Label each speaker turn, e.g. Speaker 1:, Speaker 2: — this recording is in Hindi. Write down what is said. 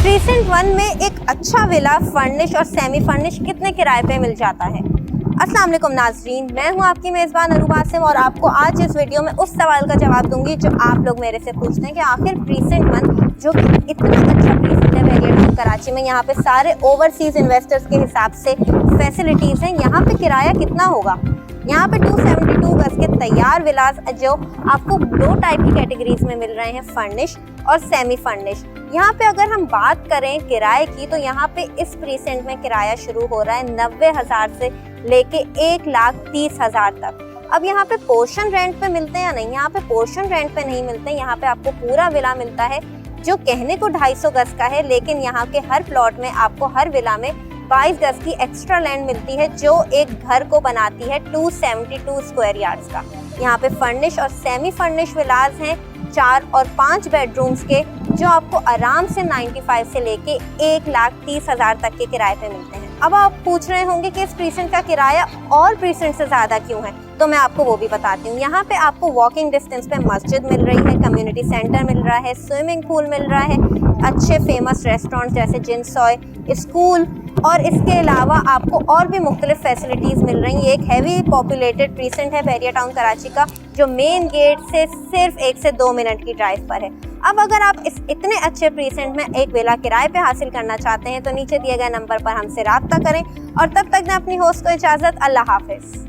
Speaker 1: प्रीसेंट 1 में एक अच्छा विला फर्निश और सेमी फर्निश कितने किराए पे मिल जाता है। अस्सलाम वालेकुम नाजरीन, मैं हूं आपकी मेज़बान अरूबा आसिम और आपको आज इस वीडियो में उस सवाल का जवाब दूंगी जो आप लोग मेरे से पूछते हैं कि आखिर प्रीसेंट 1 जो कि इतना अच्छा प्रीसेंट है वेरिएट कराची में, यहाँ पे सारे ओवरसीज इन्वेस्टर्स के हिसाब से फैसिलिटीज़ हैं, यहाँ पे किराया कितना होगा। यहाँ पे 272 गज के तैयार विलास जो आपको दो टाइप की कैटेगरीज में मिल रहे हैं, फर्निश और सेमी फर्निश। यहाँ पे अगर हम बात करें किराए की तो यहाँ पे इस प्रीसेंट में किराया शुरू हो रहा है 90,000 से लेके 1,30,000 तक। अब यहाँ पे पोर्शन रेंट पे मिलते हैं या नहीं, यहाँ पे पोर्शन रेंट पे नहीं मिलते, यहाँ पे आपको पूरा विला मिलता है जो कहने को 250 गज का है, लेकिन यहाँ के हर प्लॉट में आपको हर विला में 22 गज की एक्स्ट्रा लैंड मिलती है जो एक घर को बनाती है 272 स्क्वायर यार्ड्स का। यहाँ पे फर्निश और सेमी फर्निश विलास हैं 4 और 5 बेडरूम्स के जो आपको आराम से 95 से लेके 1,30,000 तक के किराए पे मिलते हैं। अब आप पूछ रहे होंगे कि इस प्रीसेंट का किराया और प्रीसेंट से ज़्यादा क्यों है, तो मैं आपको वो भी बताती हूँ। यहाँ पे आपको वॉकिंग डिस्टेंस पे मस्जिद मिल रही है, कम्युनिटी सेंटर मिल रहा है, स्विमिंग पूल मिल रहा है, अच्छे फेमस रेस्टोरेंट जैसे जिनसॉय, स्कूल और इसके अलावा आपको और भी मुख्तलिफ फैसिलिटीज़ मिल रही हैं। एक हैवी पॉपुलेटेड प्रीसेंट है बहरिया टाउन कराची का जो मेन गेट से सिर्फ 1 से 2 मिनट की ड्राइव पर है। अब अगर आप इस इतने अच्छे प्रीसेंट में एक विला किराए पे हासिल करना चाहते हैं तो नीचे दिए गए नंबर पर हमसे राब्ता करें और तब तक मैं अपनी होस्ट को इजाज़त, अल्लाह हाफिज़।